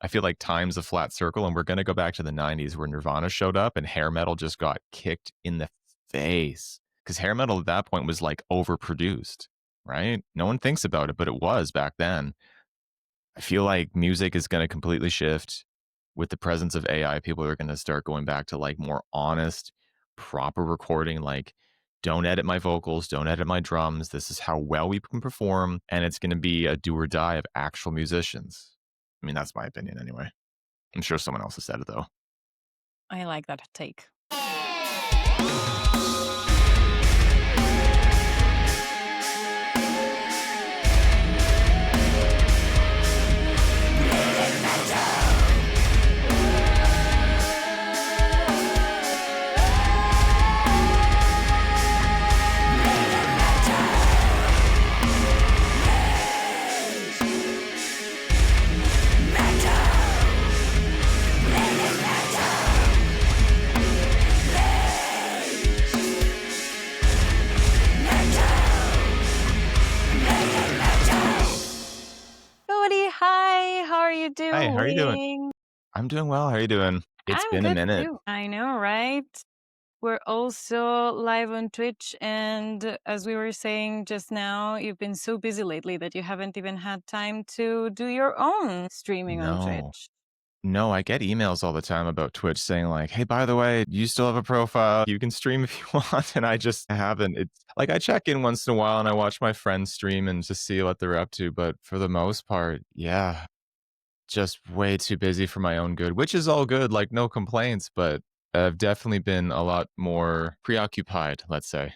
I feel like time's a flat circle, and we're going to go back to the 90s where Nirvana showed up and hair metal just got kicked in the face. Because hair metal at that point was like overproduced, right? No one thinks about it, but it was back then. I feel like music is going to completely shift with the presence of AI. People are going to start going back to like more honest, proper recording. Like, don't edit my vocals, don't edit my drums. This is how well we can perform. And it's going to be a do or die of actual musicians. I mean, that's my opinion anyway. I'm sure someone else has said it though. I like that take. Cody, hi. How are you Hey, how are you doing? doing? I'm doing well. How are you doing? It's I'm been a good minute. too. I know, right? We're also live on Twitch, and as we were saying just now, you've been so busy lately that you haven't even had time to do your own streaming on No. Twitch. No, I get emails all the time about Twitch saying like, "Hey, by the way, you still have a profile. You can stream if you want." And I just haven't. It's like I check in once in a while and I watch my friends stream and just see what they're up to. But for the most part, yeah, just way too busy for my own good, which is all good, like no complaints. But I've definitely been a lot more preoccupied, let's say.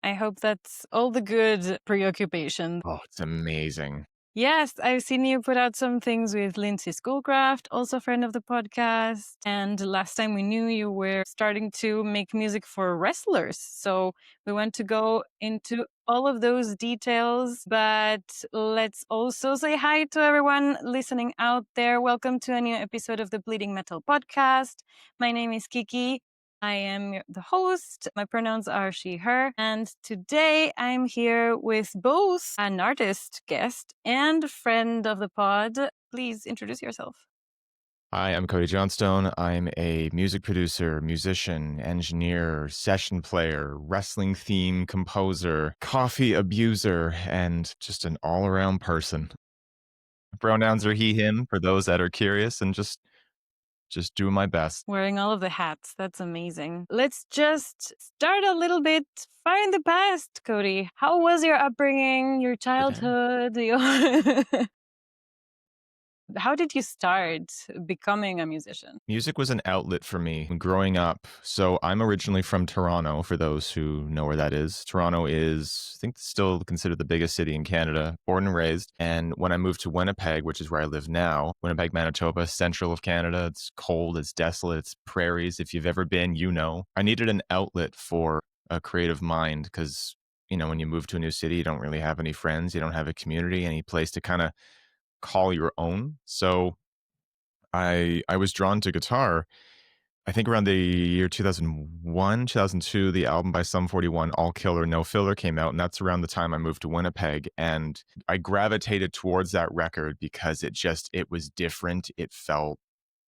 I hope that's all the good preoccupation. Oh, it's amazing. Yes, I've seen you put out some things with Lindsay Schoolcraft, also a friend of the podcast. And last time we knew you were starting to make music for wrestlers. So we want to go into all of those details, but let's also say hi to everyone listening out there. Welcome to a new episode of the Bleeding Metal podcast. My name is Kiki. I am the host. My pronouns are she, her. And today I'm here with both an artist guest and friend of the pod. Please introduce yourself. Hi, I'm Cody Johnstone. I'm a music producer, musician, engineer, session player, wrestling theme composer, coffee abuser, and just an all around person. Pronouns are he, him for those that are curious, and just doing my best. Wearing all of the hats. That's amazing. Let's just start a little bit far in the past, Cody. How was your upbringing, your childhood? How did you start becoming a musician? Music was an outlet for me growing up. So I'm originally from Toronto, for those who know where that is. Toronto is, I think, still considered the biggest city in Canada, born and raised. And when I moved to Winnipeg, which is where I live now, Winnipeg, Manitoba, central of Canada, it's cold, it's desolate, it's prairies. If you've ever been, you know. I needed an outlet for a creative mind because, you know, when you move to a new city, you don't really have any friends, you don't have a community, any place to kind of call your own. So I was drawn to guitar. I think around the year 2001, 2002, the album by Sum 41, All Killer, No Filler came out. And that's around the time I moved to Winnipeg. And I gravitated towards that record because it was different. It felt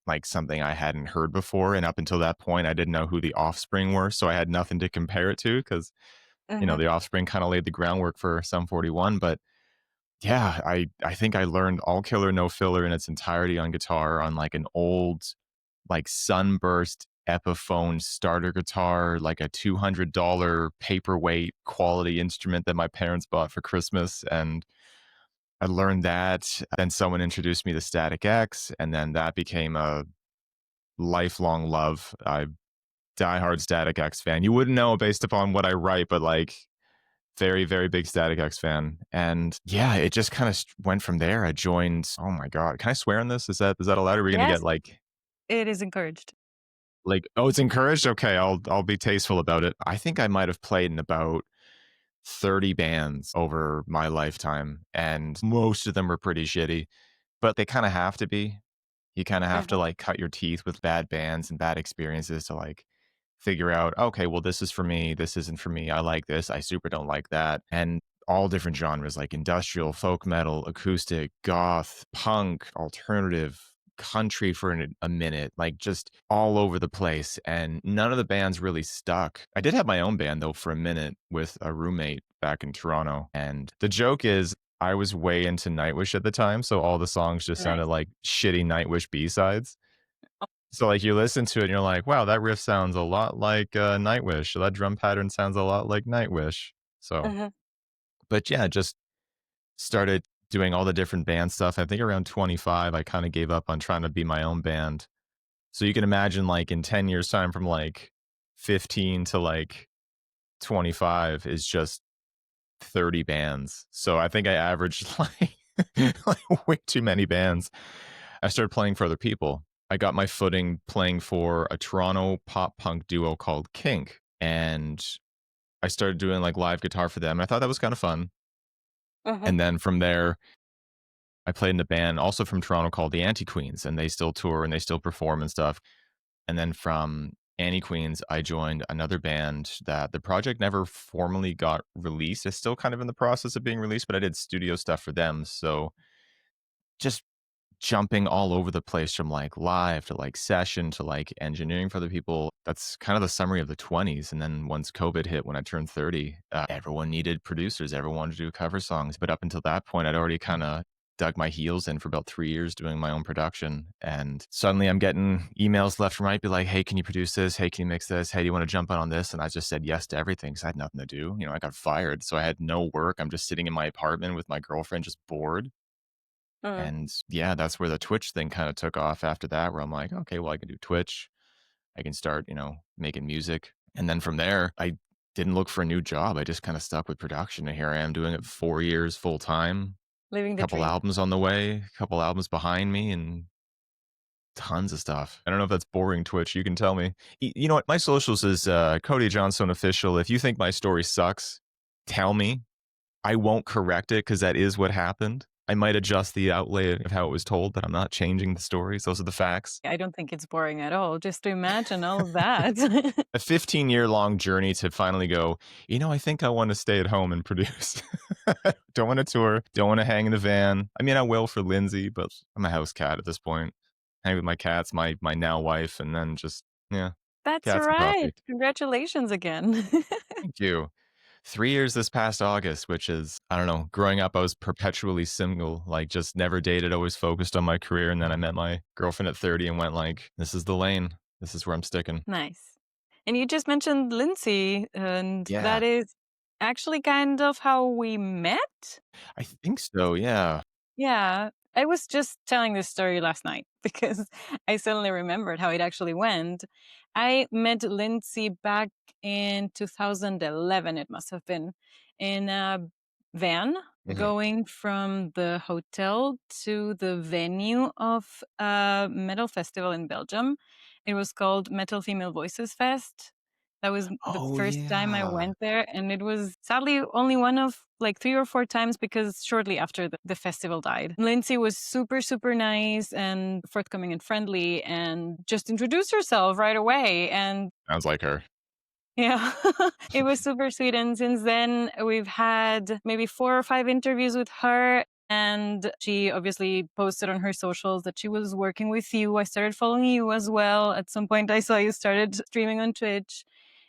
like something I hadn't heard before. And up until that point, I didn't know who the Offspring were. So I had nothing to compare it to because, you know, the Offspring kind of laid the groundwork for Sum 41. But yeah, I think I learned All Killer No Filler in its entirety on guitar on like an old like Sunburst Epiphone starter guitar, like a $200 paperweight quality instrument that my parents bought for Christmas. And I learned that. Then someone introduced me to Static X, and then that became a lifelong love. I diehard Static X fan. You wouldn't know based upon what I write, but like very, very big Static X fan. And yeah, it just kind of went from there. I joined, oh my God. Can I swear on this? Is that allowed? Are we going to Yes, get it is encouraged. oh, it's encouraged? Okay, I'll be tasteful about it. I think I might have played in about 30 bands over my lifetime, and most of them were pretty shitty, but they kind of have to be. You kind of have to like cut your teeth with bad bands and bad experiences to like figure out, okay, well, this is for me, this isn't for me. I like this, I super don't like that. And all different genres like industrial, folk metal, acoustic, goth, punk, alternative, country for a minute, like just all over the place. And none of the bands really stuck. I did have my own band though for a minute with a roommate back in Toronto. And the joke is, I was way into Nightwish at the time. So all the songs just sounded Nice. like shitty Nightwish B-sides. So like you listen to it and you're like, wow, that riff sounds a lot like Nightwish. Or that drum pattern sounds a lot like Nightwish. So, Uh-huh. but yeah, just started doing all the different band stuff. I think around 25, I kind of gave up on trying to be my own band. So you can imagine like in 10 years time from like 15 to like 25 is just 30 bands. So I think I averaged like, like way too many bands. I started playing for other people. I got my footing playing for a Toronto pop punk duo called Kink. And I started doing like live guitar for them. I thought that was kind of fun. Uh-huh. And then from there, I played in a band also from Toronto called the Anti Queens, and they still tour and they still perform and stuff. And then from Annie Queens, I joined another band that the project never formally got released. It's still kind of in the process of being released, but I did studio stuff for them. So just jumping all over the place from like live to like session to like engineering for other people. That's kind of the summary of the 20s. And then once COVID hit, when I turned 30, everyone needed producers. Everyone wanted to do cover songs. But up until that point, I'd already kind of dug my heels in for about 3 years doing my own production. And suddenly I'm getting emails left and right, be like, hey, can you produce this? Hey, can you mix this? Hey, do you want to jump on this? And I just said yes to everything because I had nothing to do. You know, I got fired. So I had no work. I'm just sitting in my apartment with my girlfriend, just bored. Uh-huh. And yeah, that's where the Twitch thing kind of took off after that, where I'm like, okay, well, I can do Twitch. I can start, making music. And then from there, I didn't look for a new job. I just kind of stuck with production. And here I am doing it 4 years full time, Living the couple dream. albums on the way, couple albums behind me, and tons of stuff. I don't know if that's boring, Twitch. You can tell me. You know what? My socials is Cody Johnstone Official. If you think my story sucks, tell me. I won't correct it because that is what happened. I might adjust the outlay of how it was told, but I'm not changing the stories. Those are the facts. I don't think it's boring at all. Just to imagine all of that. A 15-year-long journey to finally go, I think I want to stay at home and produce. Don't want to tour. Don't want to hang in the van. I mean, I will for Lindsay, but I'm a house cat at this point. Hang with my cats, my now wife, and then just, yeah, That's cats and right. coffee. Congratulations again. Thank you. 3 years this past August, which is, I don't know, growing up, I was perpetually single, like just never dated, always focused on my career. And then I met my girlfriend at 30 and went like, this is the lane. This is where I'm sticking. Nice. And you just mentioned Lindsay, and that Yeah, is actually kind of how we met. I think so. Yeah. Yeah, I was just telling this story last night because I suddenly remembered how it actually went. I met Lindsay back in 2011, it must have been, in a van Mhm. going from the hotel to the venue of a metal festival in Belgium. It was called Metal Female Voices Fest. That was the Oh, first time I yeah. went there, and it was sadly only one of like 3 or 4 times because shortly after the festival died. Lindsay was super, super nice and forthcoming and friendly and just introduced herself right away. And Sounds like her. yeah, it was super sweet. And since then, we've had maybe 4 or 5 interviews with her. And she obviously posted on her socials that she was working with you. I started following you as well. At some point, I saw you started streaming on Twitch.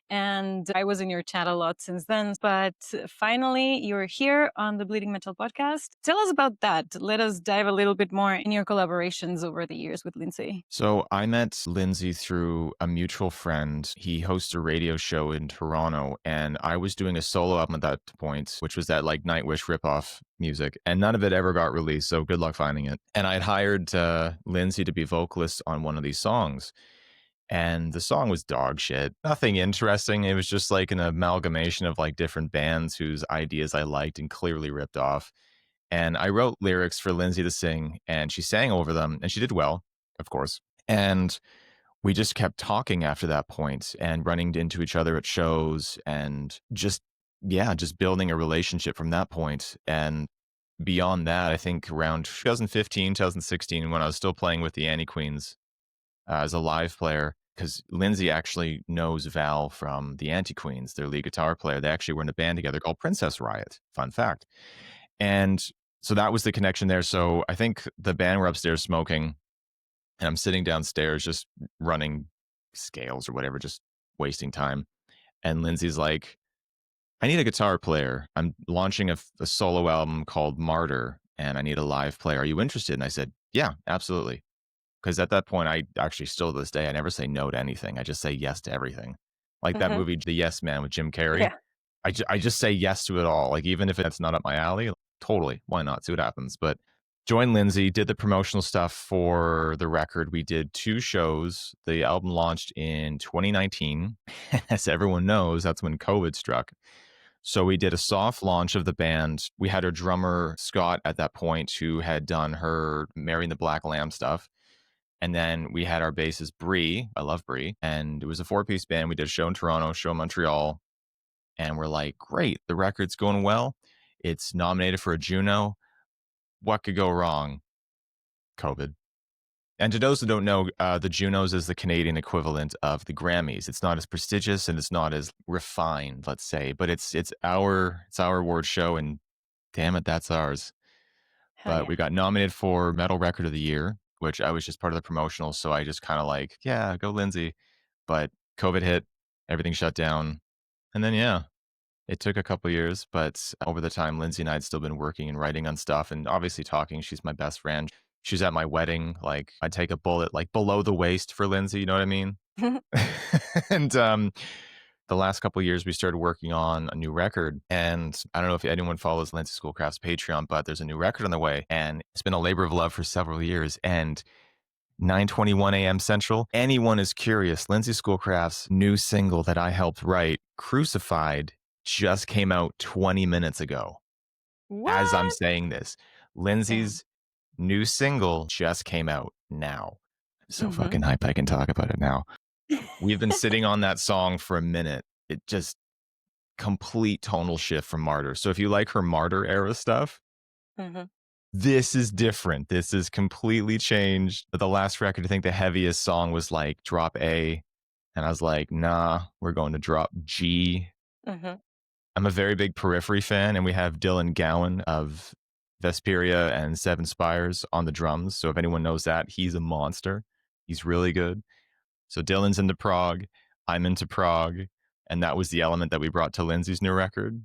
And I was in your chat a lot since then. But finally, you're here on the Bleeding Metal podcast. Tell us about that. Let us dive a little bit more in your collaborations over the years with Lindsay. So I met Lindsay through a mutual friend. He hosts a radio show in Toronto, and I was doing a solo album at that point, which was that like Nightwish ripoff music, and none of it ever got released. So good luck finding it. And I'd hired Lindsay to be vocalist on one of these songs. And the song was dog shit. Nothing interesting. It was just like an amalgamation of like different bands whose ideas I liked and clearly ripped off. And I wrote lyrics for Lindsay to sing, and she sang over them, and she did well, of course. And we just kept talking after that point and running into each other at shows and just, yeah, just building a relationship from that point. And beyond that, I think around 2015, 2016, when I was still playing with the Annie Queens as a live player, because Lindsay actually knows Val from the Anti Queens, their lead guitar player. They actually were in a band together called Princess Riot. Fun fact. And so that was the connection there. So I think the band were upstairs smoking, And I'm sitting downstairs just running scales or whatever, just wasting time. And Lindsay's like, I need a guitar player. I'm launching a solo album called Martyr, and I need a live player. Are you interested? And I said, yeah, absolutely. Because at that point, I actually still to this day, I never say no to anything. I just say yes to everything. Like that Mhm. movie, The Yes Man with Jim Carrey. Yeah. I just say yes to it all. Like even if it's not up my alley, totally. Why not? See what happens. But joined Lindsay, did the promotional stuff for the record. We did 2 shows. The album launched in 2019. As everyone knows, that's when COVID struck. So we did a soft launch of the band. We had our drummer, Scott, at that point, who had done her Marrying the Black Lamb stuff. And then we had our bassist, Bree. I love Bree. And it was a 4-piece band. We did a show in Toronto, show in Montreal. And we're like, great, the record's going well. It's nominated for a Juno. What could go wrong? COVID. And to those who don't know, the Junos is the Canadian equivalent of the Grammys. It's not as prestigious and it's not as refined, let's say, but it's our award show, and damn it, that's ours. Hell But yeah. we got nominated for Metal Record of the Year, which I was just part of the promotional, so I just kind of like, yeah, go Lindsay. But COVID hit, everything shut down, and then yeah, it took a couple years, but over the time, Lindsay and I had still been working and writing on stuff and obviously talking. She's my best friend. She was at my wedding. Like, I'd take a bullet like below the waist for Lindsay, you know what I mean? And the last couple of years, we started working on a new record. And I don't know if anyone follows Lindsay Schoolcraft's Patreon, but there's a new record on the way. And it's been a labor of love for several years. And 9:21 a.m. Central. Anyone is curious. Lindsay Schoolcraft's new single that I helped write, Crucified, just came out 20 minutes ago. As I'm What? saying this, Damn. Lindsay's new single just came out now. I'm so Mhm. fucking hyped I can talk about it now. We've been sitting on that song for a minute. It just complete tonal shift from Martyr. So if you like her Martyr era stuff, Mhm. this is different. This is completely changed. The last record, I think the heaviest song was like drop A. And I was like, nah, we're going to drop G. Mhm. I'm a very big Periphery fan, and we have Dylan Gowan of Vesperia and Seven Spires on the drums. So if anyone knows that, he's a monster. He's really good. So Dylan's into prog. I'm into prog. And that was the element that we brought to Lindsay's new record.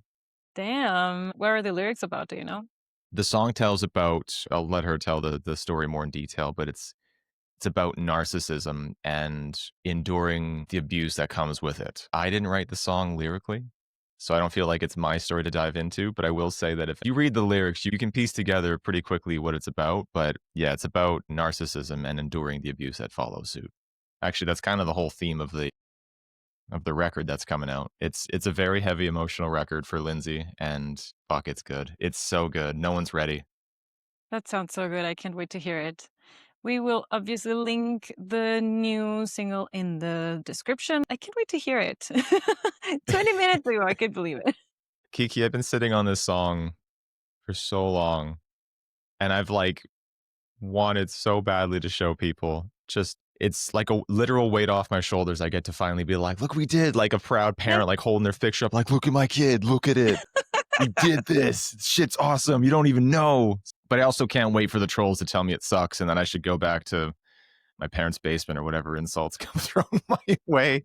Damn. What are the lyrics about, do you know? The song tells about, I'll let her tell the story more in detail, but it's about narcissism and enduring the abuse that comes with it. I didn't write the song lyrically, so I don't feel like it's my story to dive into, but I will say that if you read the lyrics, you can piece together pretty quickly what it's about. But yeah, it's about narcissism and enduring the abuse that follows suit. Actually, that's kind of the whole theme of the record that's coming out. It's a very heavy emotional record for Lindsay, and fuck, it's good. It's so good. No one's ready. That sounds so good. I can't wait to hear it. We will obviously link the new single in the description. I can't wait to hear it. 20 minutes ago, I can't believe it. Kiki, I've been sitting on this song for so long, and I've like wanted so badly to show people. Just it's like a literal weight off my shoulders. I get to finally be like, look, we did, like a proud Yeah. parent, like holding their picture up, like, look at my kid, look at it. We did this. Shit's awesome. You don't even know. But I also can't wait for the trolls to tell me it sucks, and then I should go back to my parents' basement or whatever insults come thrown my way.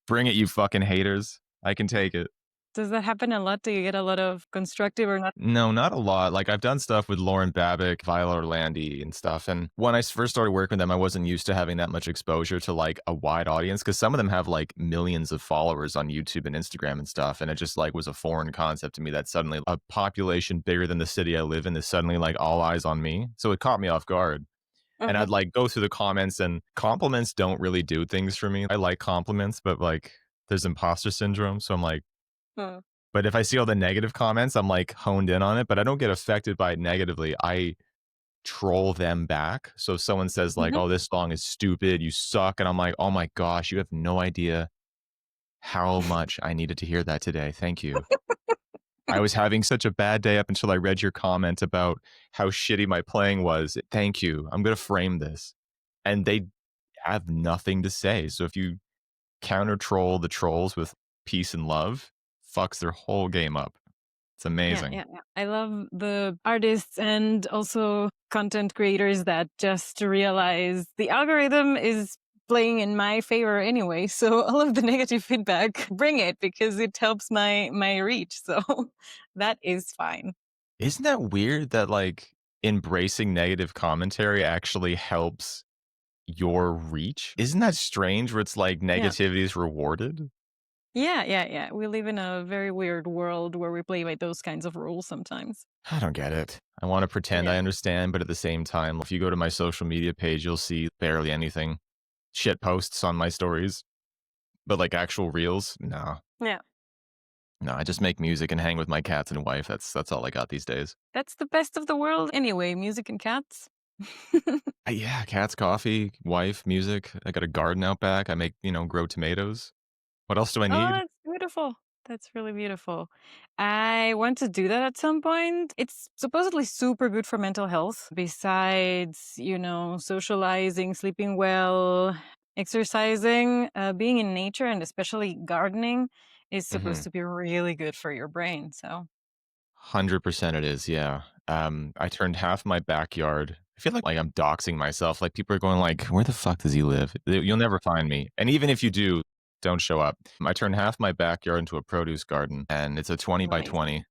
Bring it, you fucking haters. I can take it. Does that happen a lot? Do you get a lot of constructive or not? No, not a lot. Like I've done stuff with Lauren Babick, Viola Orlandi and stuff. And when I first started working with them, I wasn't used to having that much exposure to like a wide audience because some of them have like millions of followers on YouTube and Instagram and stuff. And it just like was a foreign concept to me that suddenly a population bigger than the city I live in is suddenly like all eyes on me. So it caught me off guard. And Mhm. I'd like go through the comments, and compliments don't really do things for me. I like compliments, but like there's imposter syndrome. So I'm like, Mm. but if I see all the negative comments, I'm like honed in on it, but I don't get affected by it negatively. I troll them back. So if someone says like, Mhm. "Oh, this song is stupid, you suck," and I'm like, "Oh my gosh, you have no idea how much I needed to hear that today. Thank you. I was having such a bad day up until I read your comment about how shitty my playing was. Thank you. I'm going to frame this." And they have nothing to say. So if you counter troll the trolls with peace and love, fucks their whole game up. It's Yeah, amazing. yeah, yeah. I love the artists and also content creators that just realize the algorithm is playing in my favor anyway. So all of the negative feedback, bring it because it helps my reach. So that is fine. Isn't that weird that, like, embracing negative commentary actually helps your reach? Isn't that strange where it's like Yeah. negativity is rewarded? Yeah, yeah, yeah. We live in a very weird world where we play by those kinds of rules sometimes. I don't get it. I wanna pretend Yeah. I understand, but at the same time, if you go to my social media page, you'll see barely anything. Shit posts on my stories, but, like, actual reels? No. Yeah. No, I just make music and hang with my cats and wife. That's all I got these days. That's the best of the world anyway, music and cats. Yeah, cats, coffee, wife, music. I got a garden out back. I make, grow tomatoes. What else do I Oh, need? that's beautiful. That's really beautiful. I want to do that at some point. It's supposedly super good for mental health. Besides, socializing, sleeping well, exercising, being in nature, and especially gardening is supposed Mhm. to be really good for your brain. So, 100% it is, yeah. I turned half my backyard. I feel like I'm doxing myself. Like people are going like, "Where the fuck does he live? You'll never find me." And even if you do, don't show up. I turned half my backyard into a produce garden, and it's a 20 by amazing. 20,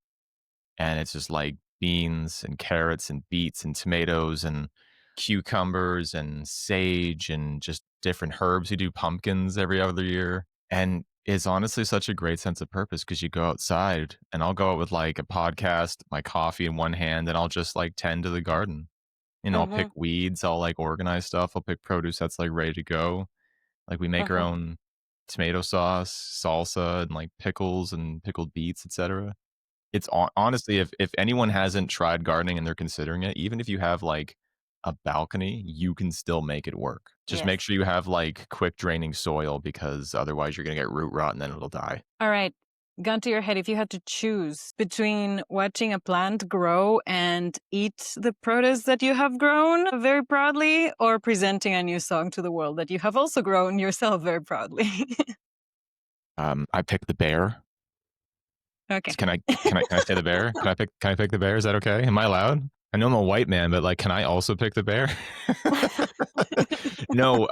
and it's just like beans and carrots and beets and tomatoes and cucumbers and sage and just different herbs. We do pumpkins every other year. And it's honestly such a great sense of purpose because you go outside and I'll go out with like a podcast, my coffee in one hand, and I'll just like tend to the garden. I'll pick Hmm. weeds, I'll like organize stuff, I'll pick produce that's like ready to go. Like we make our Hmm. own tomato sauce, salsa, and like pickles and pickled beets, etc. It's honestly, if anyone hasn't tried gardening and they're considering it, even if you have, like, a balcony, you can still make it work. Just make Yes. sure you have, like, quick draining soil because otherwise you're gonna get root rot and then it'll die. All right. Gun to your head, if you had to choose between watching a plant grow and eat the produce that you have grown very proudly or presenting a new song to the world that you have also grown yourself very proudly. I picked the bear. Okay. Can I say the bear? Can I pick the bear? Is that okay? Am I allowed? I know I'm a white man, but, like, can I also pick the bear? No,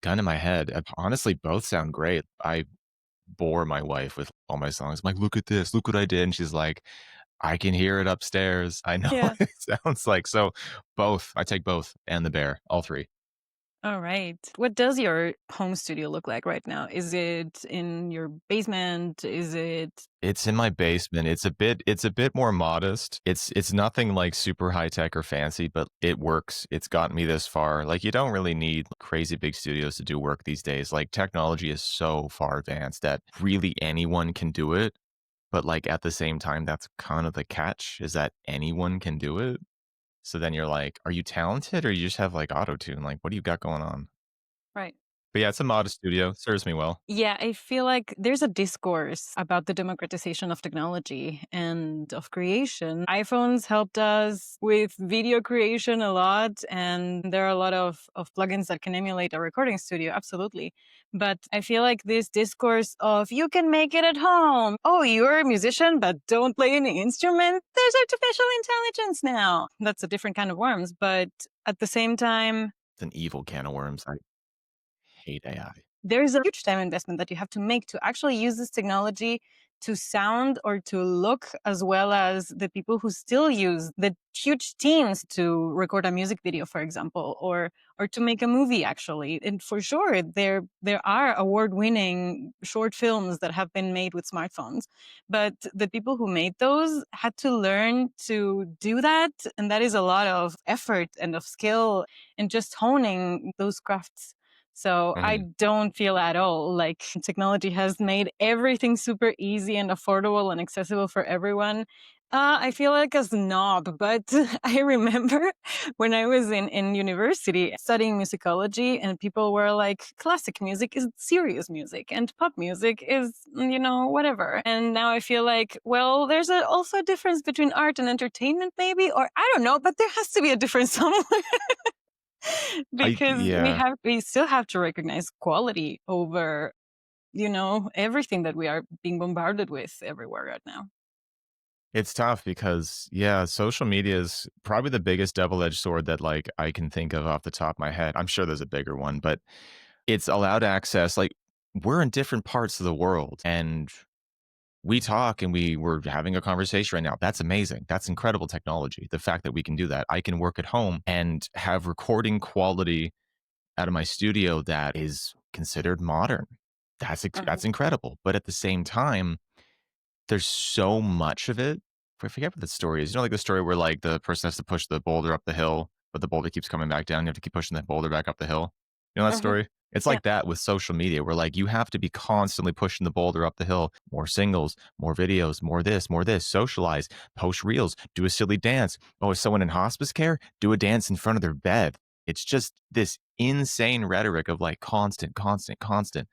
gun to my head. Honestly, both sound great. I bore my wife with all my songs. I'm like, "Look at this. Look what I did." And she's like, I can hear it upstairs. I know Yeah. what it sounds like. So both. I take both and the bear, all 3. All right. What does your home studio look like right now? Is it in your basement? Is it It's in my basement. It's a bit more modest. It's nothing like super high tech or fancy, but it works. It's gotten me this far. Like you don't really need crazy big studios to do work these days. Like technology is so far advanced that really anyone can do it. But like at the same time, that's kind of the catch is that anyone can do it. So then you're like, are you talented or you just have like auto tune? Like, what do you got going on? right? But yeah, it's a modest studio, serves me well. Yeah, I feel like there's a discourse about the democratization of technology and of creation. iPhones helped us with video creation a lot, and there are a lot of plugins that can emulate a recording studio, absolutely. But I feel like this discourse of you can make it at home. Oh, you're a musician, but don't play any instrument. There's artificial intelligence now. That's a different kind of worms. But at the same time, It's an evil can of worms. I hate AI. there's a huge time investment that you have to make to actually use this technology to sound or to look, as well as the people who still use the huge teams to record a music video, for example, or to make a movie actually. And for sure there are award-winning short films that have been made with smartphones, but the people who made those had to learn to do that, and that is a lot of effort and of skill and just honing those crafts. So I Mhm. don't feel at all like technology has made everything super easy and affordable and accessible for everyone. I feel like a snob, but I remember when I was in university studying musicology, and people were like, classic music is serious music and pop music is, whatever. And now I feel like, well, there's also a difference between art and entertainment, maybe, or I don't know, but there has to be a difference somewhere. I Because yeah. we still have to recognize quality over, everything that we are being bombarded with everywhere right now. It's tough because, yeah, social media is probably the biggest double-edged sword that, like, I can think of off the top of my head. I'm sure there's a bigger one, but it's allowed access. Like, we're in different parts of the world, and we talk, and we're having a conversation right now. That's amazing. That's incredible technology. The fact that we can do that. I can work at home and have recording quality out of my studio that is considered modern. That's Mhm. incredible. But at the same time, there's so much of it. I forget what the story is. You know, like the story where like the person has to push the boulder up the hill, but the boulder keeps coming back down. You have to keep pushing that boulder back up the hill. You know that Mhm. story? It's Yeah. like that with social media, where like you have to be constantly pushing the boulder up the hill. More singles, more videos, more this, socialize, post reels, do a silly dance. Oh, is someone in hospice care? Do a dance in front of their bed. It's just this insane rhetoric of like constant, constant, constant.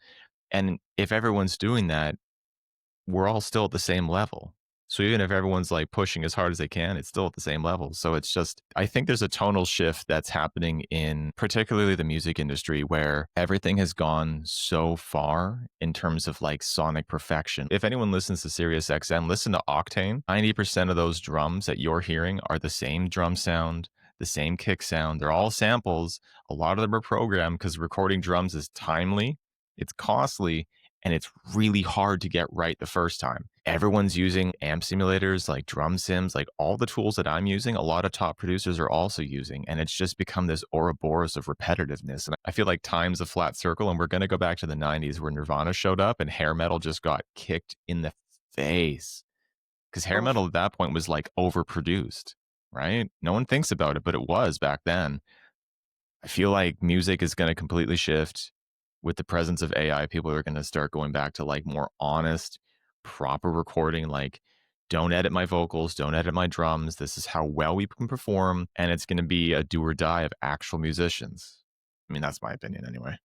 And if everyone's doing that, we're all still at the same level. So even if everyone's like pushing as hard as they can, it's still at the same level. So it's just, I think there's a tonal shift that's happening in particularly the music industry where everything has gone so far in terms of like sonic perfection. If anyone listens to Sirius XM, listen to Octane. 90% of those drums that you're hearing are the same drum sound, the same kick sound. They're all samples. A lot of them are programmed because recording drums is timely, it's costly, and it's really hard to get right the first time. Everyone's using amp simulators like drum sims, like all the tools that I'm using, a lot of top producers are also using. And it's just become this Ouroboros of repetitiveness. And I feel like time's a flat circle. And we're going to go back to the 90s where Nirvana showed up and hair metal just got kicked in the face. Because hair Oof. metal at that point was like overproduced, right? No one thinks about it, but it was back then. I feel like music is going to completely shift with the presence of AI. People are going to start going back to like more honest, proper recording. Like, don't edit my vocals, don't edit my drums. This is how well we can perform. And it's going to be a do or die of actual musicians. I mean, that's my opinion anyway.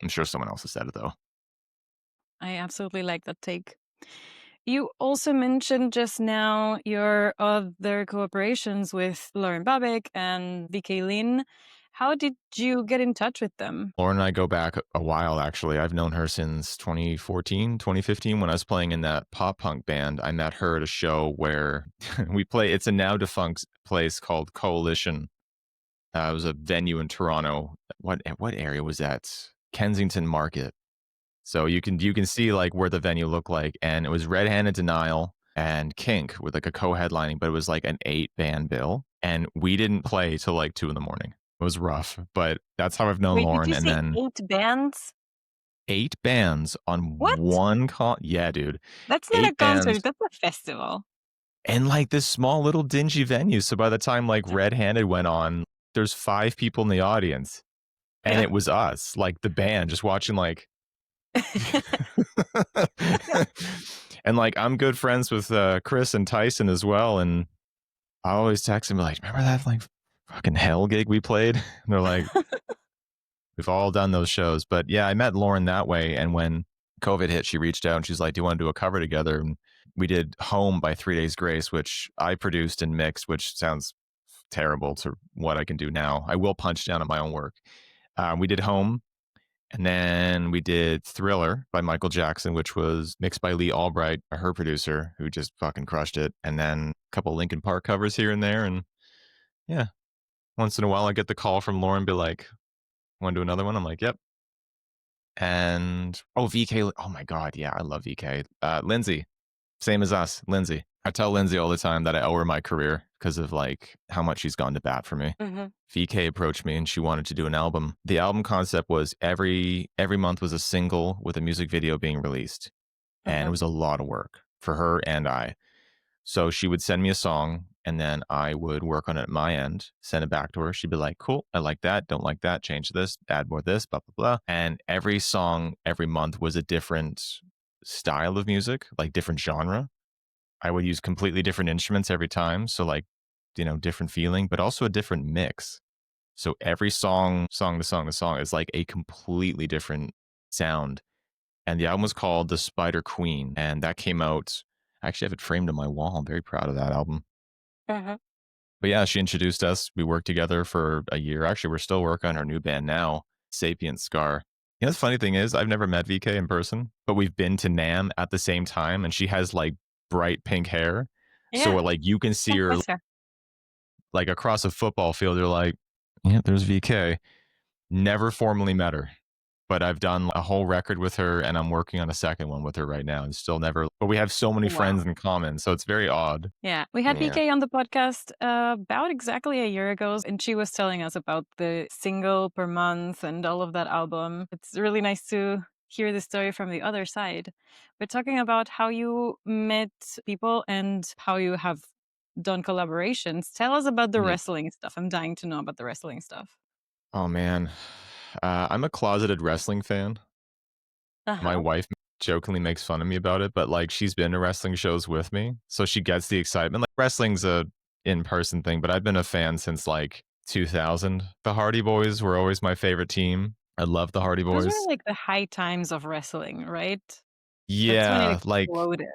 I'm sure someone else has said it though. I absolutely like that take. You also mentioned just now your other cooperations with Lauren Babbitt and VK Lin. How did you get in touch with them? Lauren and I go back a while, actually. I've known her since 2014, 2015, when I was playing in that pop punk band. I met her at a show where we play, it's a now defunct place called Coalition. It was a venue in Toronto. What area was that? Kensington Market. So you can see like where the venue looked like, and it was Red Handed Denial and Kink with like a co-headlining, but it was like an 8 band bill, and we didn't play till like 2 in the morning. It was rough, but that's how I've known Wait, did Lauren. you And say then 8 bands? 8 bands on What? one yeah, dude, That's not a 8 bands, concert, that's a festival. and like this small little dingy venue. So by the time like Yeah. Red Handed went on, there's 5 people in the audience, and Yeah. it was us, like the band, just watching like. Yeah. And like I'm good friends with Chris and Tyson as well, and I always text them like, "Remember that like fucking hell gig we played?" And they're like, "We've all done those shows." But yeah, I met Lauren that way, and when COVID hit, she reached out and she's like, "Do you want to do a cover together?" And we did "Home" by 3 Days Grace, which I produced and mixed, which sounds terrible to what I can do now. I will punch down at my own work. We did "Home," and then we did Thriller by Michael Jackson, which was mixed by Lee Albright, her producer, who just fucking crushed it. And then a couple Linkin Park covers here and there. And yeah, once in a while I get the call from Lauren, be like, want to do another one? I'm like, yep. And oh, VK. Oh my God. Yeah, I love VK. Lindsay, same as us, Lindsay. I tell Lindsay all the time that I owe her my career because of like how much she's gone to bat for me. Mhm. VK approached me and she wanted to do an album. The album concept was every month was a single with a music video being released. And it Mhm. was a lot of work for her and I. So she would send me a song and then I would work on it at my end, send it back to her. She'd be like, cool, I like that, don't like that, change this, add more this, blah, blah, blah. And every song every month was a different style of music, like different genre. I would use completely different instruments every time. So like, different feeling, but also a different mix. So every song to song to song is like a completely different sound. And the album was called The Spider Queen. And that came out, I actually have it framed on my wall. I'm very proud of that album. Mhm. But yeah, she introduced us. We worked together for a year. Actually, we're still working on our new band now, Sapient Scar. The funny thing is, I've never met VK in person, but we've been to NAM at the same time. And she has like bright pink hair. So Yeah. like you can see Yeah, her that's fair. like across a football field. You're like, yeah, there's VK. Never formally met her, but I've done a whole record with her, and I'm working on a second one with her right now, and still never. But we have so many Wow. friends in common, so it's very odd. Yeah, we had Yeah. VK on the podcast about exactly a year ago, and she was telling us about the single per month and all of that album. It's really nice to hear the story from the other side. We're talking about how you met people and how you have done collaborations. Tell us about the Yeah. wrestling stuff. I'm dying to know about the wrestling stuff. Oh man, I'm a closeted wrestling fan. Uh My huh. wife jokingly makes fun of me about it, but like she's been to wrestling shows with me, so she gets the excitement. Like wrestling's a in-person thing, but I've been a fan since like 2000. The Hardy Boys were always my favorite team. I love the Hardy Those were Boys. like the high times of wrestling, right? That's when it Yeah, like exploded.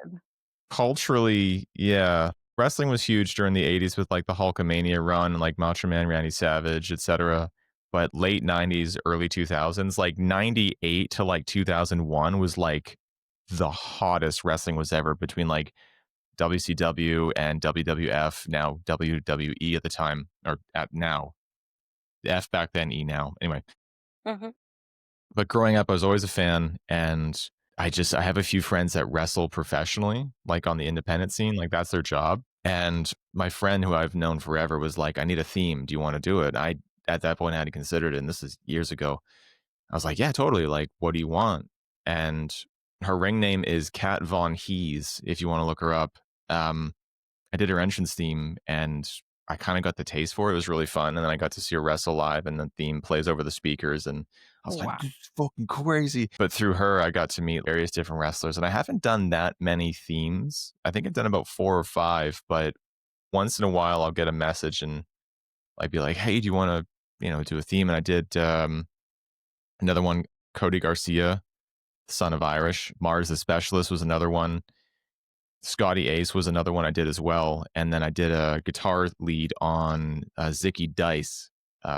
culturally, yeah. Wrestling was huge during the 80s with like the Hulkamania run, like Macho Man, Randy Savage, etc. But late 90s, early 2000s, like 98 to like 2001 was like the hottest wrestling was ever between like WCW and WWF, now WWE at the time, or at now. F back then, E now. Anyway, Hmm. but growing up, I was always a fan, and I have a few friends that wrestle professionally, like on the independent scene, like that's their job. And my friend who I've known forever was like, "I need a theme. Do you want to do it?" I at that point I hadn't considered it, and this is years ago. I was like, "Yeah, totally. Like, what do you want?" And her ring name is Kat Von Hees, if you want to look her up. Um, I did her entrance theme, and I kind of got the taste for it. It was really fun. And then I got to see her wrestle live, and the theme plays over the speakers. And I was like, Wow. this is fucking crazy. But through her, I got to meet various different wrestlers. And I haven't done that many themes. I think I've done about 4 or 5, but once in a while, I'll get a message and I'd be like, hey, do you want to, do a theme? And I did another one, Cody Garcia, son of Irish. Mars the Specialist was another one. Scotty Ace was another one I did as well. And then I did a guitar lead on Zicky Dice.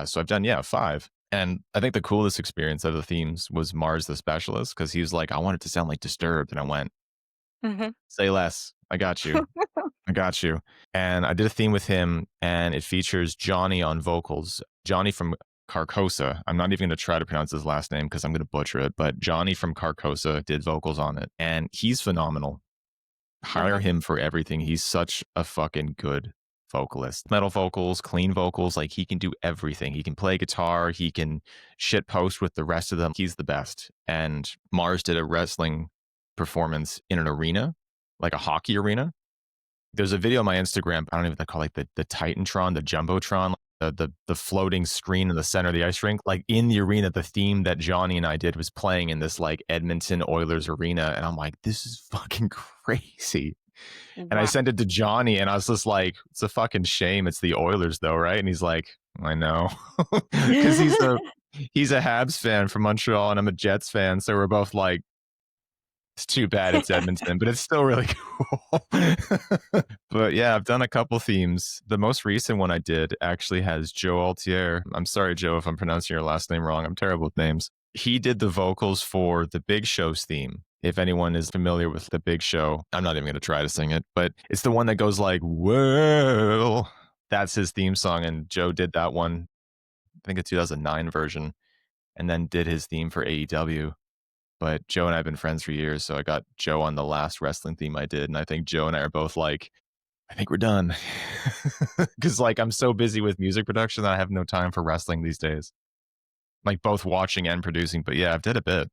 So I've done, 5. And I think the coolest experience of the themes was Mars the Specialist because he was like, I want it to sound like Disturbed. And I went, Hmm. say less. I got you. I got you. And I did a theme with him, and it features Johnny on vocals. Johnny from Carcosa. I'm not even going to try to pronounce his last name because I'm going to butcher it, but Johnny from Carcosa did vocals on it, and he's phenomenal. Hire Uh-huh. him for everything. He's such a fucking good vocalist. Metal vocals, clean vocals, like he can do everything. He can play guitar, he can shit post with the rest of them. He's the best. And Mars did a wrestling performance in an arena, like a hockey arena. There's a video on my Instagram. I don't even know what they call like the Titantron, the Jumbotron, the floating screen in the center of the ice rink. Like in the arena, the theme that Johnny and I did was playing in this like Edmonton Oilers arena. And I'm like, this is fucking crazy. And I Wow. sent it to Johnny and I was just like, it's a fucking shame. It's the Oilers though, right? And he's like, I know. Because he's a Habs fan from Montreal and I'm a Jets fan. So we're both like, it's too bad it's Edmonton, but it's still really cool. But yeah, I've done a couple themes. The most recent one I did actually has Joe Altier. I'm sorry, Joe, if I'm pronouncing your last name wrong. I'm terrible with names. He did the vocals for the Big Show's theme. If anyone is familiar with the Big Show, I'm not even going to try to sing it, but it's the one that goes like, well, that's his theme song. And Joe did that one, I think a 2009 version, and then did his theme for AEW. But Joe and I have been friends for years, so I got Joe on the last wrestling theme I did, and I think Joe and I are both like, I think we're done. Because like I'm so busy with music production that I have no time for wrestling these days. Like both watching and producing. But yeah, I've did a bit.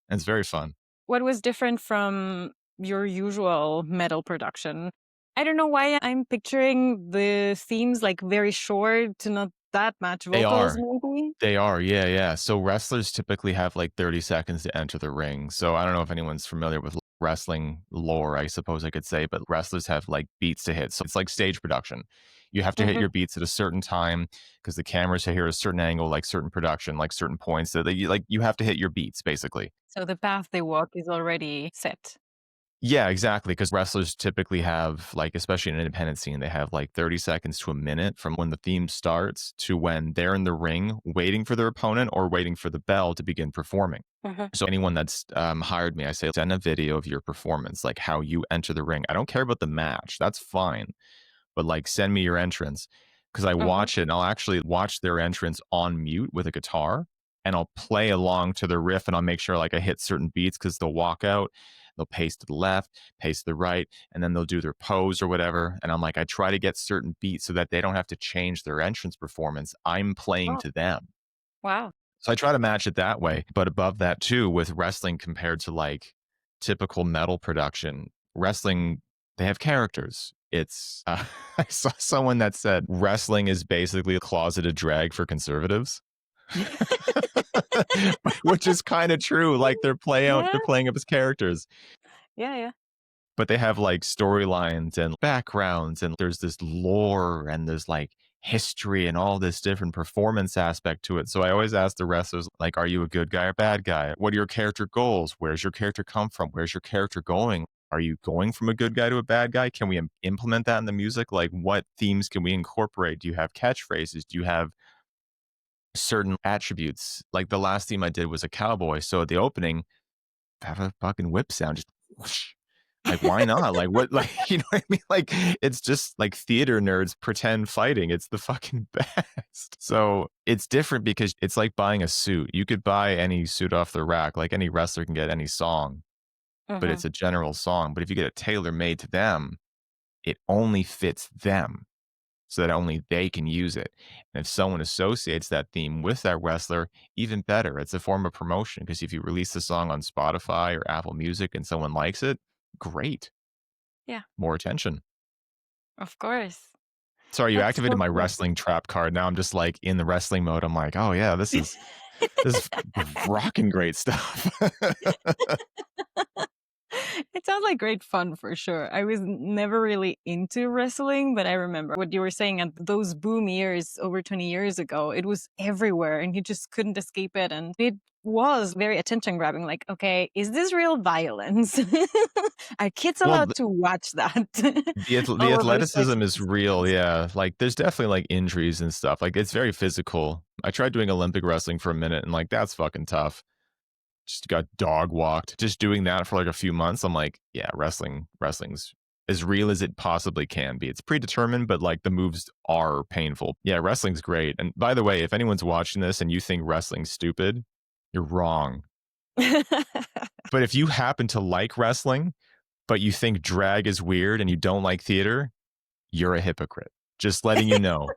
And it's very fun. What was different from your usual metal production? I don't know why I'm picturing the themes like very short, not that much They vocals, are. maybe. They are, yeah, yeah. So wrestlers typically have like 30 seconds to enter the ring. So I don't know if anyone's familiar with wrestling lore, I suppose I could say, but wrestlers have like beats to hit. So it's like stage production. You have to hit Hmm. your beats at a certain time because the cameras here at a certain angle, like certain production, like certain points that you have to hit your beats basically. So the path they walk is already set. Yeah, exactly. Because wrestlers typically have, like, especially in an independent scene, they have like 30 seconds to a minute from when the theme starts to when they're in the ring waiting for their opponent or waiting for the bell to begin performing. Mhm. So anyone that's hired me, I say, send a video of your performance, like how you enter the ring. I don't care about the match. That's fine. But like, send me your entrance because I Mhm. watch it and I'll actually watch their entrance on mute with a guitar and I'll play along to the riff and I'll make sure like I hit certain beats because they'll walk out, they'll pace to the left, pace to the right, and then they'll do their pose or whatever. And I'm like, I try to get certain beats so that they don't have to change their entrance performance. I'm playing Oh, to them. wow. So I try to match it that way. But above that too, with wrestling compared to like typical metal production, wrestling, they have characters. It's I saw someone that said wrestling is basically a closeted drag for conservatives. Which is kind of true. Like Yeah, they're playing up as characters, yeah, yeah. but they have like storylines and backgrounds and there's this lore and there's like history and all this different performance aspect to it. So I always ask the wrestlers, like, are you a good guy or bad guy? What are your character goals? Where's your character come from? Where's your character going? Are you going from a good guy to a bad guy? Can we implement that in the music? Like, what themes can we incorporate? Do you have catchphrases? Do you have certain attributes? Like the last theme I did was a cowboy. So at the opening, have a fucking whip sound, just whoosh. Like, why not? Like, what, like, you know what I mean? Like, it's just like theater nerds pretend fighting. It's the fucking best. So it's different because it's like buying a suit. You could buy any suit off the rack, like any wrestler can get any song, but Mhm. it's a general song. But if you get it tailor made to them, it only fits them so that only they can use it. And if someone associates that theme with that wrestler, even better. It's a form of promotion because if you release the song on Spotify or Apple Music and someone likes it, great, Yeah, more attention. of course. Sorry, you That's activated so my cool. wrestling trap card. Now I'm just like in the wrestling mode. I'm like, oh yeah, this is rocking great stuff. It sounds like great fun for sure. I was never really into wrestling, but I remember what you were saying at those boom years over 20 years ago. It was everywhere and you just couldn't escape it. And it was very attention grabbing. Like, okay, is this real violence? Are kids Well, allowed to watch that? the Or was like athleticism is real, yeah. Like, there's definitely, like, injuries and stuff, like, it's very physical. I tried doing Olympic wrestling for a minute, and, like, that's fucking tough. Just got dog walked. Just doing that for, like, a few months, I'm like, "Yeah, wrestling's as real as it possibly can be." It's predetermined, but, like, the moves are painful. Yeah, wrestling's great, and by the way, if anyone's watching this and you think wrestling's stupid, you're wrong. But if you happen to like wrestling, but you think drag is weird and you don't like theater, you're a hypocrite. Just letting you know.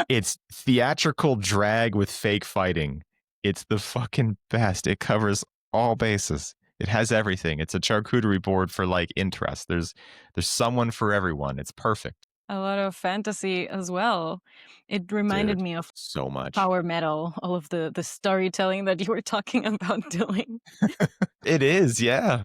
It's theatrical drag with fake fighting. It's the fucking best. It covers all bases. It has everything. It's a charcuterie board for like interest. There's someone for everyone. It's perfect. A lot of fantasy as well. It reminded Dude, me of so much. power metal, all of the storytelling that you were talking about doing. It is, yeah.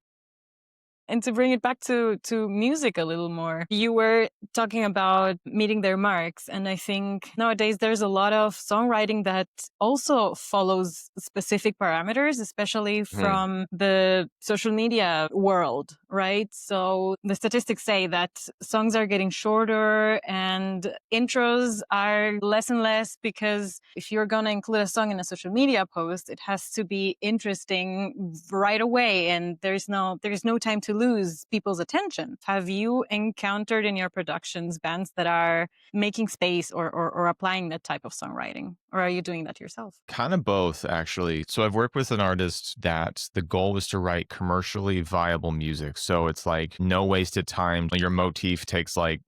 And to bring it back to music a little more, you were talking about meeting their marks. And I think nowadays there's a lot of songwriting that also follows specific parameters, especially Mhm. from the social media world, right? So the statistics say that songs are getting shorter and intros are less and less because if you're going to include a song in a social media post, it has to be interesting right away. And there's no time to lose people's attention. Have you encountered in your productions bands that are making space or applying that type of songwriting? Or are you doing that yourself? Kind of both, actually. So I've worked with an artist that the goal was to write commercially viable music. So it's like no wasted time. Your motif takes like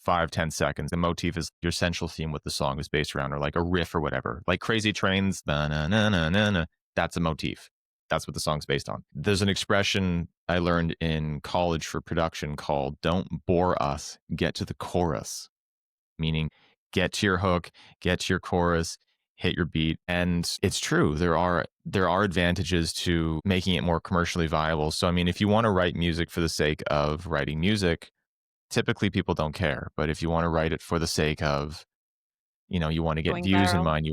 5, 10 seconds. The motif is your central theme, what the song is based around, or like a riff or whatever. Like Crazy Trains, na na na na na na. That's a motif. That's what the song's based on. There's an expression I learned in college for production called "Don't bore us, get to the chorus," meaning get to your hook, get to your chorus, hit your beat. And it's true. There are advantages to making it more commercially viable. So I mean, if you want to write music for the sake of writing music, typically people don't care. But if you want to write it for the sake of, you want to get Going views in viral? mind,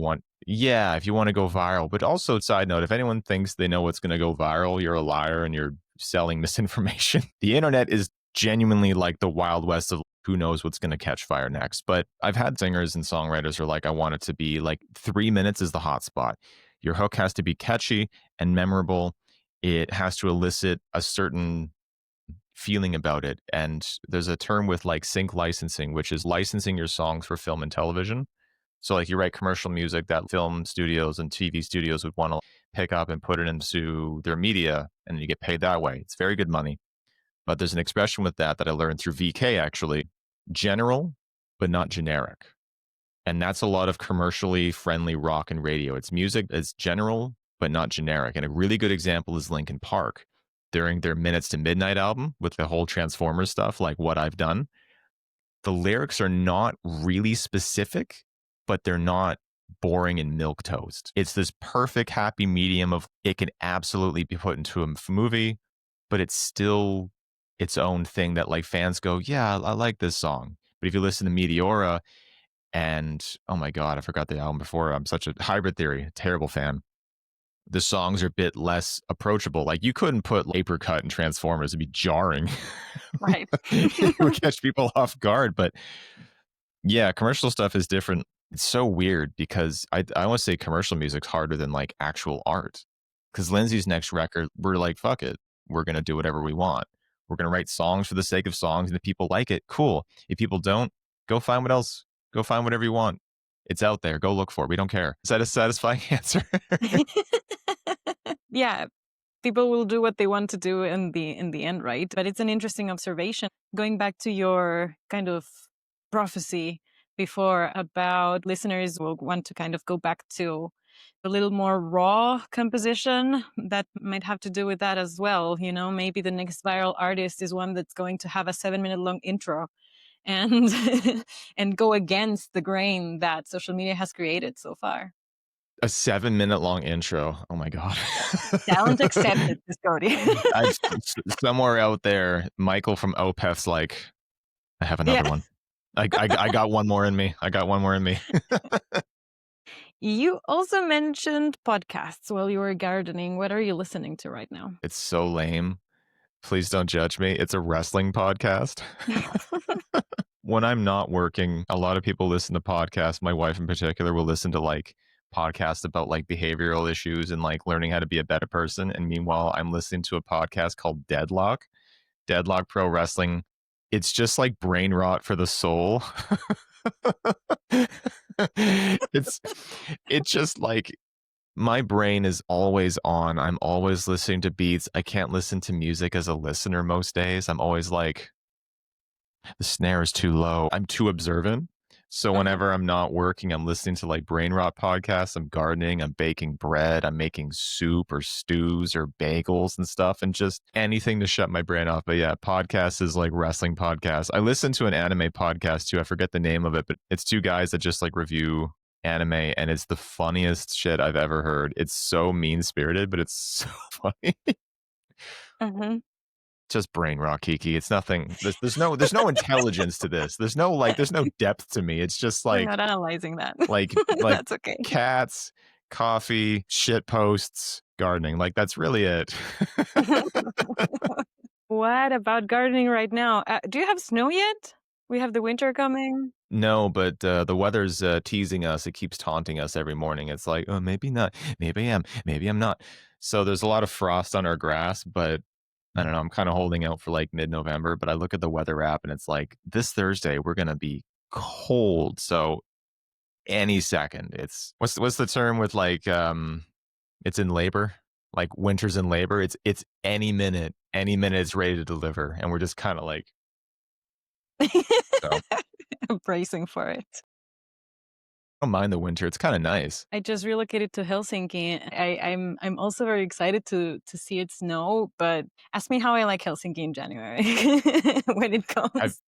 yeah, if you want to go viral. But also, side note, if anyone thinks they know what's going to go viral, you're a liar and you're selling misinformation. The internet is genuinely like the Wild West of who knows what's going to catch fire next. But I've had singers and songwriters who are like, I want it to be like 3 minutes is the hot spot. Your hook has to be catchy and memorable. It has to elicit a certain feeling about it. And there's a term with like sync licensing, which is licensing your songs for film and television. So like you write commercial music that film studios and TV studios would want to pick up and put it into their media, and you get paid that way. It's very good money. But there's an expression with that I learned through VK actually: general, but not generic. And that's a lot of commercially friendly rock and radio. It's music that's general, but not generic. And a really good example is Linkin Park. During their Minutes to Midnight album with the whole Transformers stuff, like What I've Done, the lyrics are not really specific, but they're not boring and milquetoast. It's this perfect happy medium of it can absolutely be put into a movie, but it's still its own thing that like fans go, yeah, I like this song. But if you listen to Meteora and oh my God, I forgot the album before. I'm such a Hybrid Theory, terrible fan. The songs are a bit less approachable. Like you couldn't put Apricot in Transformers. It'd be jarring. Right. It would catch people off guard. But yeah, commercial stuff is different. It's so weird because I want to say commercial music's harder than like actual art. Because Lindsay's next record, we're like, fuck it. We're going to do whatever we want. We're going to write songs for the sake of songs. And if people like it, cool. If people don't, go find what else. Go find whatever you want. It's out there. Go look for it. We don't care. Is that a satisfying answer? Yeah, people will do what they want to do in the end, right? But it's an interesting observation. Going back to your kind of prophecy before about listeners will want to kind of go back to a little more raw composition, that might have to do with that as well. You know, maybe the next viral artist is one that's going to have a 7-minute long intro and and go against the grain that social media has created so far. A 7-minute long intro. Oh my God. Challenge accepted, Miss Cody. Somewhere out there, Michael from Opeth's like, I have another one. I got one more in me. I got one more in me. You also mentioned podcasts while you were gardening. What are you listening to right now? It's so lame. Please don't judge me. It's a wrestling podcast. When I'm not working, a lot of people listen to podcasts. My wife in particular will listen to like podcasts about like behavioral issues and like learning how to be a better person. And meanwhile, I'm listening to a podcast called Deadlock Pro Wrestling. It's just like brain rot for the soul. It's just like my brain is always on. I'm always listening to beats. I can't listen to music as a listener most days. I'm always like, the snare is too low. I'm too observant. So whenever I'm not working, I'm listening to like brain rot podcasts. I'm gardening, I'm baking bread, I'm making soup or stews or bagels and stuff, and just anything to shut my brain off. But yeah, podcasts is like wrestling podcasts. I listen to an anime podcast too. I forget the name of it, but it's two guys that just like review anime, and it's the funniest shit I've ever heard. It's so mean spirited, but it's so funny. Mm-hmm. Just brain rot, Kiki. It's nothing. There's no intelligence to this. There's no depth to me. It's just like I'm not analyzing that. like That's okay. Cats, coffee, shit posts, gardening. Like that's really it. What about gardening right now? Do you have snow yet? We have the winter coming. No, but the weather's teasing us. It keeps taunting us every morning. It's like, oh, maybe not. Maybe I am. Maybe I'm not. So there's a lot of frost on our grass, but I don't know. I'm kind of holding out for like mid-November, but I look at the weather app and it's like this Thursday we're gonna be cold. So any second, it's what's the term with like it's in labor, like winter's in labor. It's any minute it's ready to deliver, and we're just kind of like so. Bracing for it. I don't mind the winter. It's kind of nice. I just relocated to Helsinki. I'm also very excited to see it snow, but ask me how I like Helsinki in January when it comes.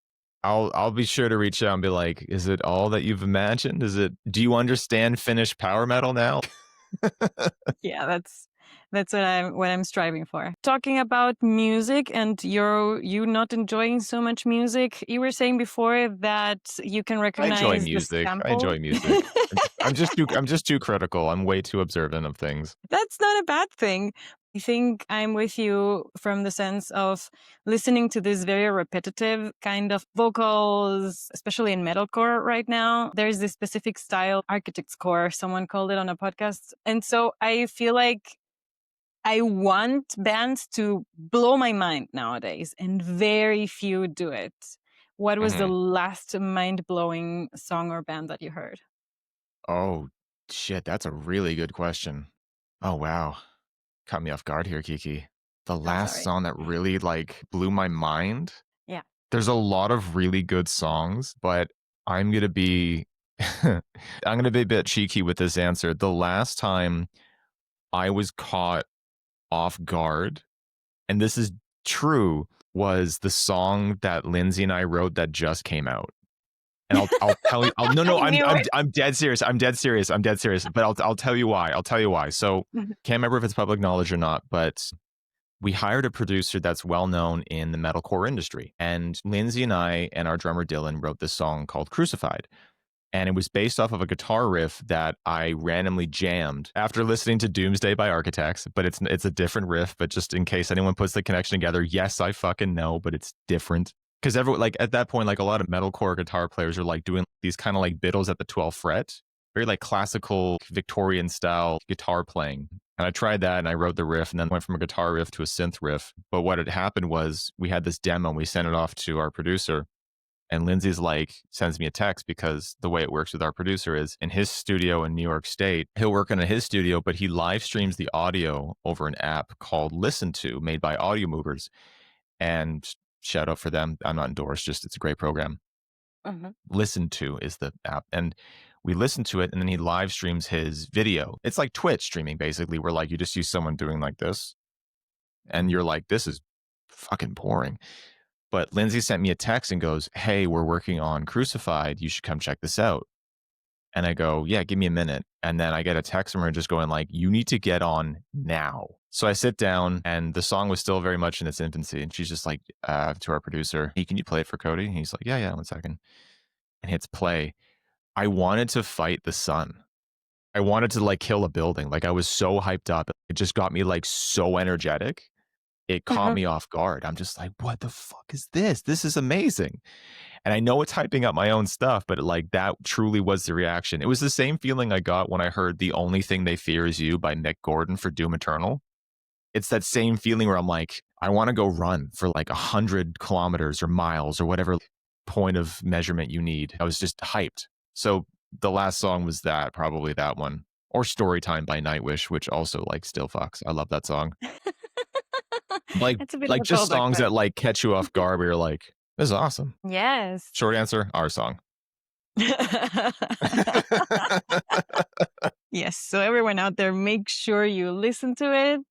I'll be sure to reach out and be like, is it all that you've imagined? Do you understand Finnish power metal now? Yeah, that's what I'm striving for. Talking about music and you not enjoying so much music, you were saying before that you can recognize I enjoy the music. sample. I enjoy music. I'm just too critical. I'm way too observant of things. That's not a bad thing. I think I'm with you from the sense of listening to this very repetitive kind of vocals, especially in metalcore right now. There's this specific style, architect's core, someone called it on a podcast. And so I feel like I want bands to blow my mind nowadays, and very few do it. What was the Mhm. last mind blowing song or band that you heard? Oh, shit, that's a really good question. Oh, wow. Caught me off guard here, Kiki. The Oh, last sorry. song that really, like, blew my mind? Yeah. There's a lot of really good songs, but I'm gonna be I'm gonna be a bit cheeky with this answer. The last time I was caught off guard, and this is true, was the song that Lindsay and I wrote that just came out. And I'll tell you. No, no, I knew it. I'm dead serious. I'm dead serious. I'm dead serious. But I'll tell you why. I'll tell you why. So Mhm. can't remember if it's public knowledge or not, but we hired a producer that's well known in the metalcore industry. And Lindsay and I and our drummer Dylan wrote this song called Crucified. And it was based off of a guitar riff that I randomly jammed after listening to Doomsday by Architects, but it's a different riff. But just in case anyone puts the connection together, yes, I fucking know, but it's different. Because everyone, like at that point, like a lot of metalcore guitar players are like doing these kind of like biddles at the 12th fret, very like classical Victorian style guitar playing. And I tried that and I wrote the riff and then went from a guitar riff to a synth riff. But what had happened was we had this demo and we sent it off to our producer, and Lindsay's like, sends me a text because the way it works with our producer is in his studio in New York State, he'll work in his studio, but he live streams the audio over an app called Listen To, made by Audio Movers. And shout out for them. I'm not endorsed, just it's a great program. Mhm. Listen To is the app. And we listen to it and then he live streams his video. It's like Twitch streaming, basically, where like you just see someone doing like this. And you're like, this is fucking boring. But Lindsay sent me a text and goes, "Hey, we're working on Crucified. You should come check this out." And I go, "Yeah, give me a minute." And then I get a text from her just going like, "You need to get on now." So I sit down and the song was still very much in its infancy. And she's just like, to our producer, "Hey, can you play it for Cody?" And he's like, "Yeah, yeah, 1 second." And hits play. I wanted to fight the sun. I wanted to like kill a building. Like I was so hyped up. It just got me like so energetic. It caught Mhm. me off guard. I'm just like, what the fuck is this? This is amazing. And I know it's hyping up my own stuff, but like that truly was the reaction. It was the same feeling I got when I heard The Only Thing They Fear Is You by Mick Gordon for Doom Eternal. It's that same feeling where I'm like, I want to go run for like 100 kilometers or miles or whatever point of measurement you need. I was just hyped. So the last song was that, probably that one. Or Storytime by Nightwish, which also like still fucks. I love that song. Like It's a bit of like a just callback, songs but that like catch you off guard where you're like, this is awesome. yes. Short answer, our song. Yes. So everyone out there, make sure you listen to it.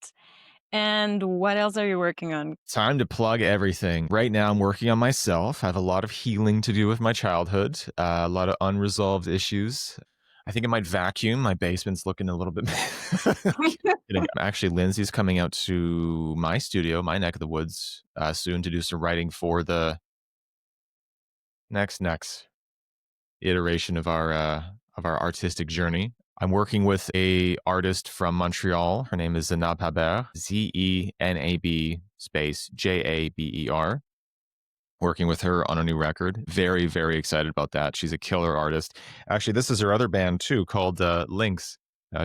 And what else are you working on? Time to plug everything. Right now, I'm working on myself. I have a lot of healing to do with my childhood, a lot of unresolved issues. I think I might vacuum. My basement's looking a little bit. Kidding. Actually, Lindsay's coming out to my studio, my neck of the woods, soon to do some writing for the next iteration of our artistic journey. I'm working with a artist from Montreal. Her name is Zenab Haber, Zenab space Jaber. Working with her on a new record. Very, very excited about that. She's a killer artist. Actually, this is her other band too, called Lynx.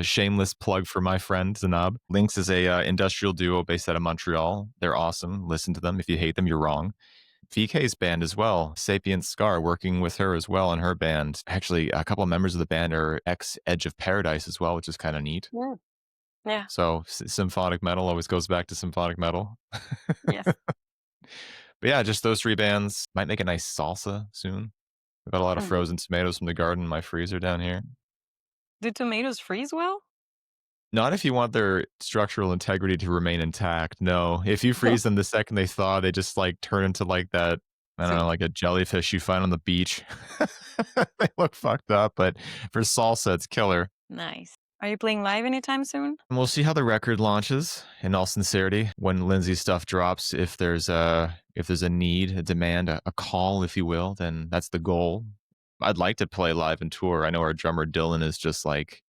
Shameless plug for my friend Zenab. Lynx is a industrial duo based out of Montreal. They're awesome. Listen to them. If you hate them, you're wrong. VK's band as well, Sapient Scar, working with her as well on her band. Actually, a couple of members of the band are ex Edge of Paradise as well, which is kind of neat. Yeah. Yeah. So symphonic metal always goes back to symphonic metal. Yes. But yeah, just those three bands. Might make a nice salsa soon. I've got a lot of Mhm. frozen tomatoes from the garden in my freezer down here. Do tomatoes freeze well? Not if you want their structural integrity to remain intact. No, if you freeze them the second they thaw, they just like turn into like that, I don't know, Soup. like a jellyfish you find on the beach. They look fucked up, but for salsa, it's killer. Nice. Are you playing live anytime soon? And we'll see how the record launches. In all sincerity, when Lindsay's stuff drops, if there's a need, a demand, a call, if you will, then that's the goal. I'd like to play live and tour. I know our drummer Dylan is just like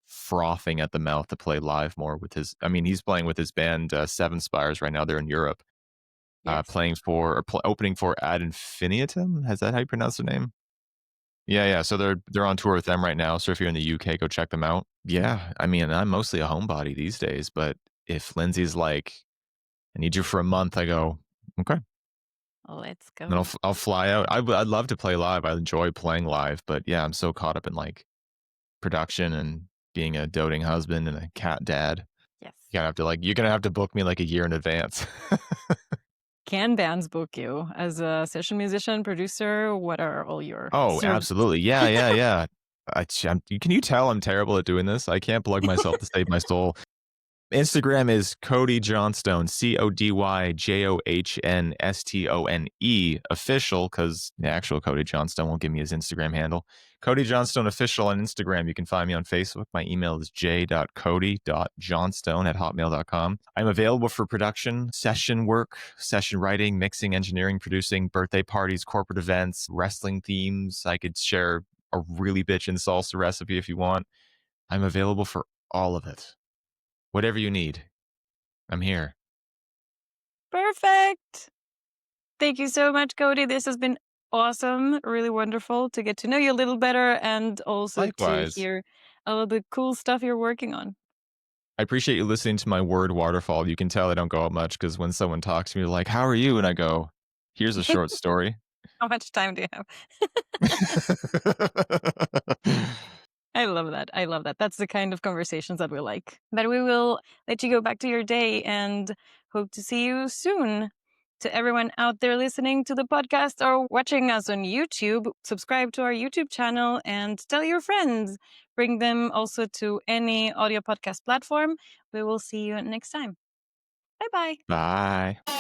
frothing at the mouth to play live more with his. I mean, he's playing with his band Seven Spires right now. They're in Europe, Yes. playing for or opening for Ad Infinitum. Is that how you pronounce their name? Yeah, yeah. So they're on tour with them right now. So if you're in the UK, go check them out. Yeah, I mean, I'm mostly a homebody these days, but if Lindsay's like, "I need you for a month," I go, "Okay." Let's And then go. I'll fly out. I'd love to play live. I enjoy playing live, but yeah, I'm so caught up in like production and being a doting husband and a cat dad. Yes. You're gonna have to book me like a year in advance. Can bands book you as a session musician, producer? What are all your Oh, services? absolutely. Yeah, yeah, yeah. Can you tell I'm terrible at doing this? I can't plug myself to save my soul. Instagram is Cody Johnstone, CodyJohnstone official, because the actual Cody Johnstone won't give me his Instagram handle. Cody Johnstone official on Instagram. You can find me on Facebook. My email is j.cody.johnstone@hotmail.com. I'm available for production, session work, session writing, mixing, engineering, producing, birthday parties, corporate events, wrestling themes. I could share a really bitchin' salsa recipe if you want. I'm available for all of it. Whatever you need, I'm here. Perfect. Thank you so much, Cody. This has been awesome. Really wonderful to get to know you a little better and also to Likewise. hear all of the cool stuff you're working on. I appreciate you listening to my word waterfall. You can tell I don't go out much because when someone talks to me, like, "How are you?" and I go, "Here's a short story." How much time do you have? I love that. I love that. That's the kind of conversations that we like. But we will let you go back to your day and hope to see you soon. To everyone out there listening to the podcast or watching us on YouTube, subscribe to our YouTube channel and tell your friends. Bring them also to any audio podcast platform. We will see you next time. Bye bye. Bye.